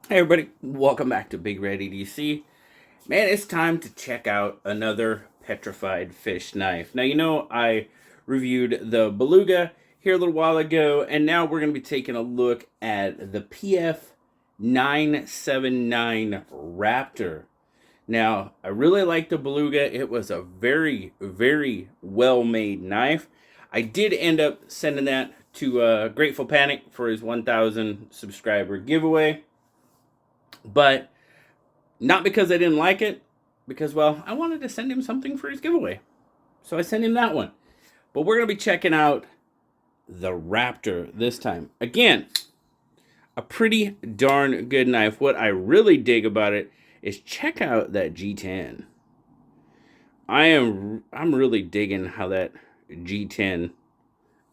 Hey everybody, welcome back to BigRedEDC. Man, it's time to check out another petrified fish knife. Now, I reviewed the Beluga here a little while ago, and now we're going to be taking a look at the PF979 Raptor. Now, I really like the Beluga. It was a very, very well-made knife. I did end up sending that to Grateful Panic for his 1,000 subscriber giveaway. But not because I didn't like it, because, well, I wanted to send him something for his giveaway. So I sent him that one. But we're going to be checking out the Raptor this time. Again, a pretty darn good knife. What I really dig about it is check out that G10. I'm really digging how that G10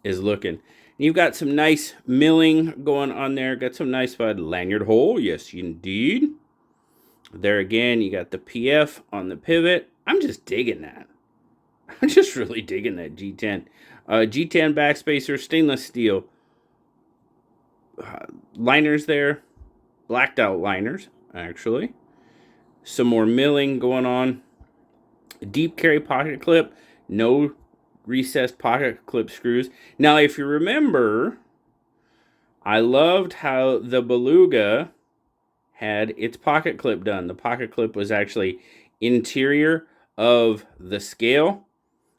is looking. You've got some nice milling going on there. Got some nice lanyard hole. Yes, indeed. There again, you got the PF on the pivot. I'm just digging that. I'm just really digging that G10. G10 backspacer, stainless steel. Liners there. Blacked out liners, actually. Some more milling going on. Deep carry pocket clip. No recessed pocket clip screws. Now, if you remember, I loved how the Beluga had its pocket clip done. The pocket clip was actually interior of the scale,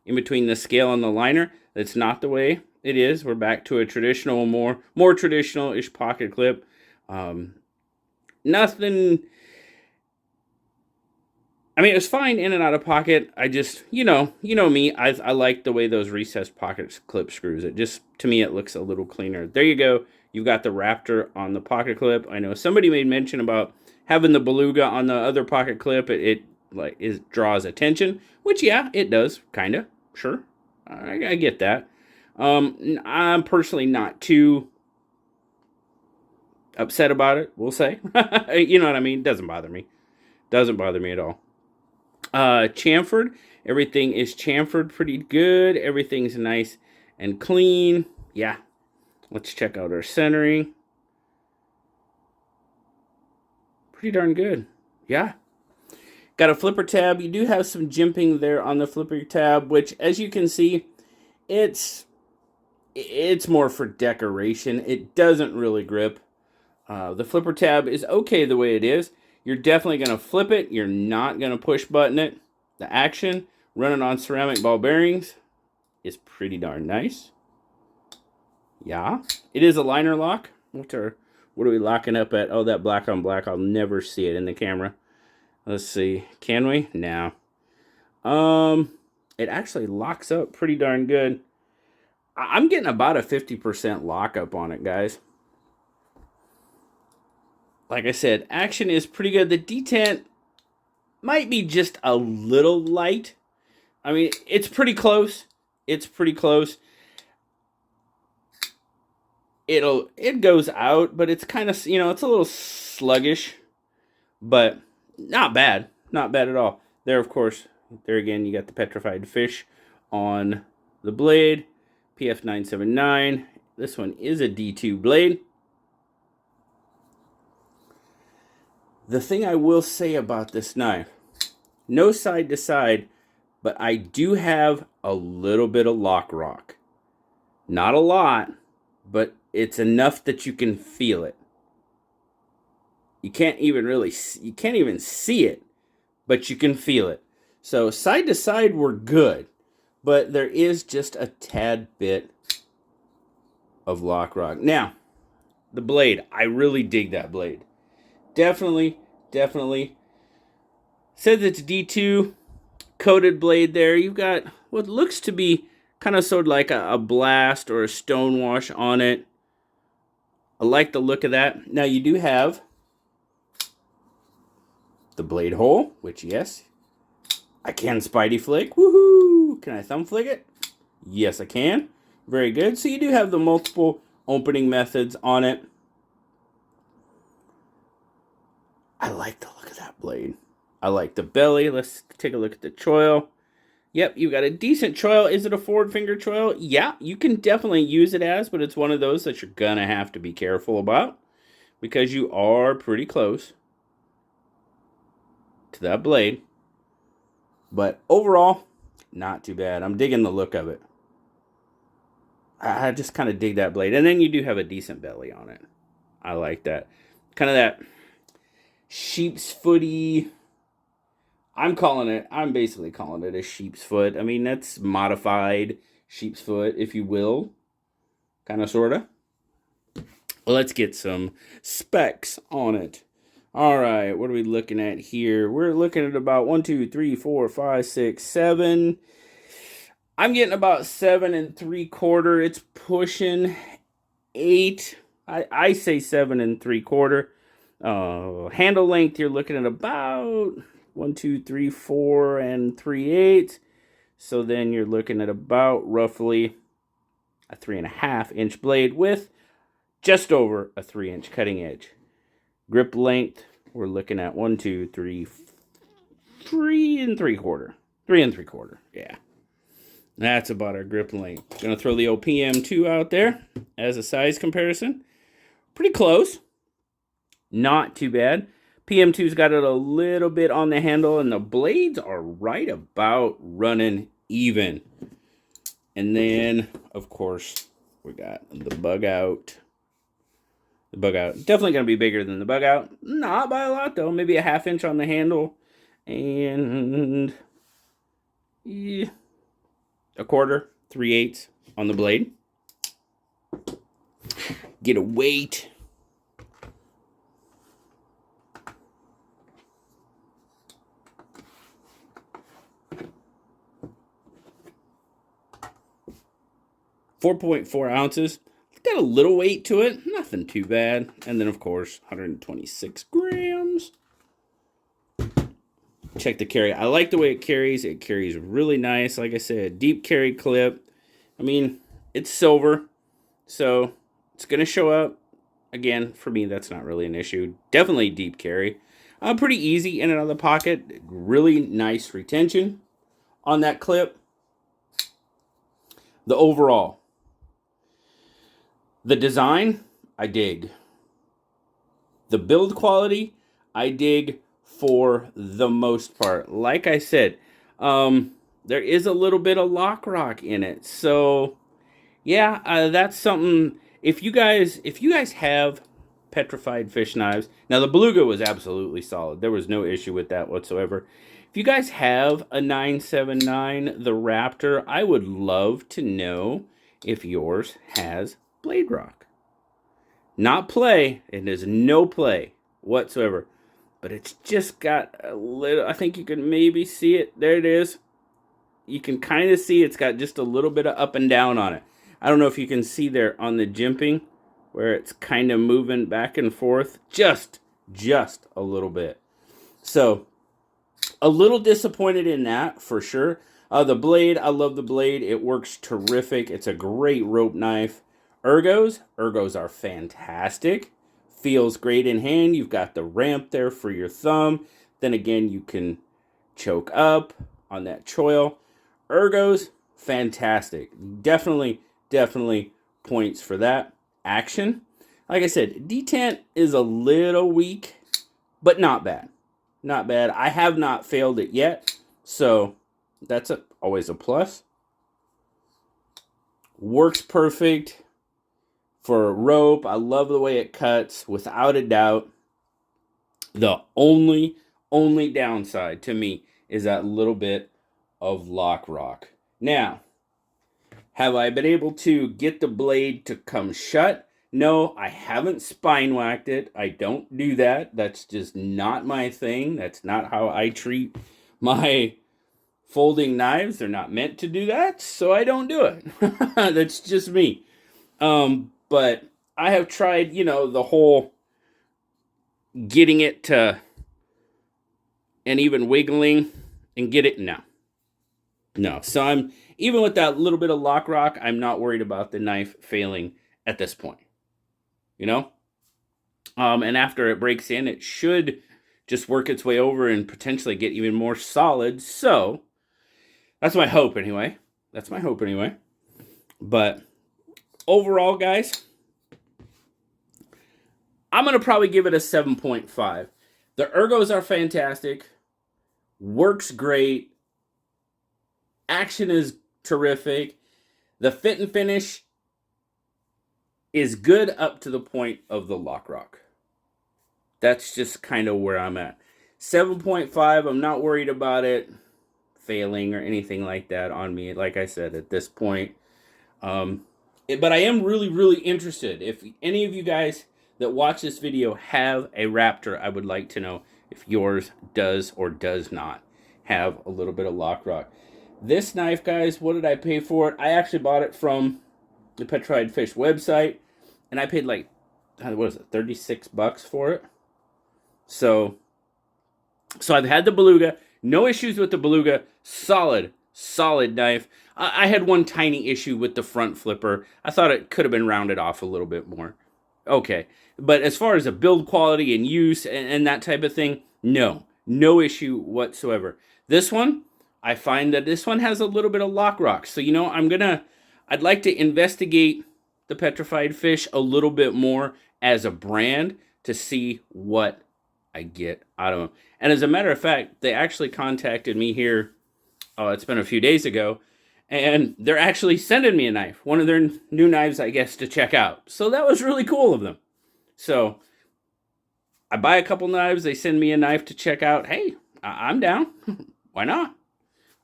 in between the scale and the liner. That's not the way it is. We're back to a traditional, more traditional-ish pocket clip. Nothing. I mean, it was fine in and out of pocket. I just, you know me. I like the way those recessed pocket clip screws. It just, to me, it looks a little cleaner. There you go. You've got the Raptor on the pocket clip. I know somebody made mention about having the Beluga on the other pocket clip. It draws attention, which, yeah, it does, kind of. Sure. I get that. I'm personally not too upset about it, we'll say. You know what I mean? Doesn't bother me. Doesn't bother me at all. Chamfered. Everything is chamfered pretty good. Everything's nice and clean. Yeah. Let's check out our centering. Pretty darn good. Yeah. Got a flipper tab. You do have some jimping there on the flipper tab, which, as you can see, it's more for decoration. It doesn't really grip. The flipper tab is okay the way it is. You're definitely going to flip it. You're not going to push button it. The action running on ceramic ball bearings is pretty darn nice. Yeah. It is a liner lock. What are we locking up at? Oh, that black on black. I'll never see it in the camera. Let's see. Can we? No. It actually locks up pretty darn good. I'm getting about a 50% lockup on it, guys. Like I said, action is pretty good. The detent might be just a little light. I mean, it's pretty close. It's pretty close. It goes out, but it's kind of, it's a little sluggish, but not bad. Not bad at all. There, of course, there again, you got the petrified fish on the blade. PF979. This one is a D2 blade. The thing I will say about this knife, no side to side, but I do have a little bit of lock rock. Not a lot, but it's enough that you can feel it. You can't even see it, but you can feel it. So side to side, we're good, but there is just a tad bit of lock rock. Now, the blade, I really dig that blade. Definitely. Says it's D2 coated blade there. You've got what looks to be kind of sort of like a blast or a stone wash on it. I like the look of that. Now you do have the blade hole, which, yes, I can Spidey flick. Woohoo! Can I thumb flick it? Yes, I can. Very good. So you do have the multiple opening methods on it. I like the look of that blade. I like the belly. Let's take a look at the choil. Yep, you got a decent choil. Is it a forward finger choil? Yeah, you can definitely use it as, but it's one of those that you're going to have to be careful about. because you are pretty close to that blade. But overall, not too bad. I'm digging the look of it. I just kind of dig that blade. And then you do have a decent belly on it. I like that. Kind of that sheep's footy. I'm basically calling it a sheep's foot. I mean, that's modified sheep's foot, if you will. Kind of, sort of. Well, let's get some specs on it. All right, what are we looking at here? We're looking at about 1, 2, 3, 4, 5, 6, 7. I'm getting about 7 3/4. It's pushing 8. I say 7 3/4. Handle length, you're looking at about 1, 2, 3, 4, and 3/8. So then you're looking at about roughly a 3.5-inch blade with just over a 3-inch cutting edge. Grip length, we're looking at 1, 2, 3, 3 3/4. 3 3/4, yeah. That's about our grip length. Gonna throw the OPM2 out there as a size comparison. Pretty close. Not too bad. PM2's got it a little bit on the handle, and the blades are right about running even. And then, of course, we got the bug out. The bug out, definitely going to be bigger than the bug out. Not by a lot, though. Maybe a 1/2 inch on the handle. And yeah, 1/4, 3/8 on the blade. Get a weight. .4 ounces. Got a little weight to it. Nothing too bad. And then, of course, 126 grams. Check the carry. I like the way it carries. It carries really nice. Like I said, deep carry clip. I mean, it's silver, so it's going to show up. Again, for me, that's not really an issue. Definitely deep carry. Pretty easy in and out of the pocket. Really nice retention on that clip. The overall. The design, I dig. The build quality, I dig for the most part. Like I said, there is a little bit of lock rock in it. So, yeah, that's something. If you guys have petrified fish knives, now the beluga was absolutely solid. There was no issue with that whatsoever. If you guys have a 979, the Raptor, I would love to know if yours has blade rock. Not play. It is no play whatsoever. But it's just got a little, I think you can maybe see it. There it is. You can kind of see it's got just a little bit of up and down on it. I don't know if you can see there on the jimping where it's kind of moving back and forth. Just a little bit. So, a little disappointed in that for sure. The blade, I love the blade. It works terrific. It's a great rope knife. Ergos are fantastic. Feels great in hand. You've got the ramp there for your thumb. Then again, you can choke up on that choil. Ergos, fantastic. Definitely points for that. Action. Like I said, detent is a little weak, but not bad. Not bad. I have not failed it yet, so that's always a plus. Works perfect for rope. I love the way it cuts, without a doubt. The only downside to me is that little bit of lock rock. Now, have I been able to get the blade to come shut? No, I haven't spine whacked it. I don't do that. That's just not my thing. That's not how I treat my folding knives. They're not meant to do that, so I don't do it. That's just me. But I have tried, the whole getting it to, and even wiggling and get it. No. So I'm, even with that little bit of lock rock, I'm not worried about the knife failing at this point. And after it breaks in, it should just work its way over and potentially get even more solid. So that's my hope anyway. But overall, guys, I'm going to probably give it a 7.5. The ergos are fantastic. Works great. Action is terrific. The fit and finish is good up to the point of the lock rock. That's just kind of where I'm at. 7.5, I'm not worried about it failing or anything like that on me, like I said, at this point. But I am really, really interested. If any of you guys that watch this video have a Raptor, I would like to know if yours does or does not have a little bit of lock rock. This knife, guys, what did I pay for it? I actually bought it from the Petrified Fish website, and I paid like, what was it, 36 bucks for it. So I've had the Beluga. No issues with the Beluga. Solid knife. I had one tiny issue with the front flipper. I thought it could have been rounded off a little bit more. Okay. But as far as the build quality and use and that type of thing, no issue whatsoever. This one, I find that this one has a little bit of lock rock. So, I'd like to investigate the Petrified Fish a little bit more as a brand to see what I get out of them. And as a matter of fact, they actually contacted me here, it's been a few days ago, and they're actually sending me a knife, one of their new knives, I guess, to check out. So that was really cool of them. So I buy a couple knives, they send me a knife to check out. Hey, I'm down. Why not?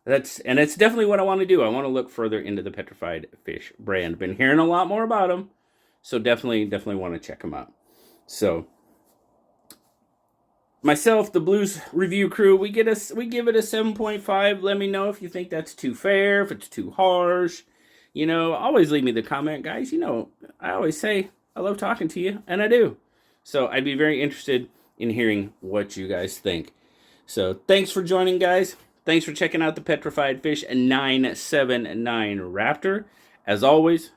That's definitely what I want to do. I want to look further into the Petrified Fish brand. Been hearing a lot more about them, so definitely want to check them out. So myself, the Blues Review crew, we give it a 7.5. Let me know if you think that's too fair, if it's too harsh. Always leave me the comment, guys. I always say I love talking to you, and I do. So I'd be very interested in hearing what you guys think. So thanks for joining, guys. Thanks for checking out the Petrified Fish 979 Raptor. As always,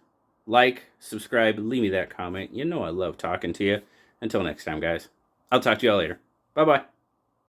like, subscribe, leave me that comment. I love talking to you. Until next time, guys. I'll talk to y'all later. Bye-bye.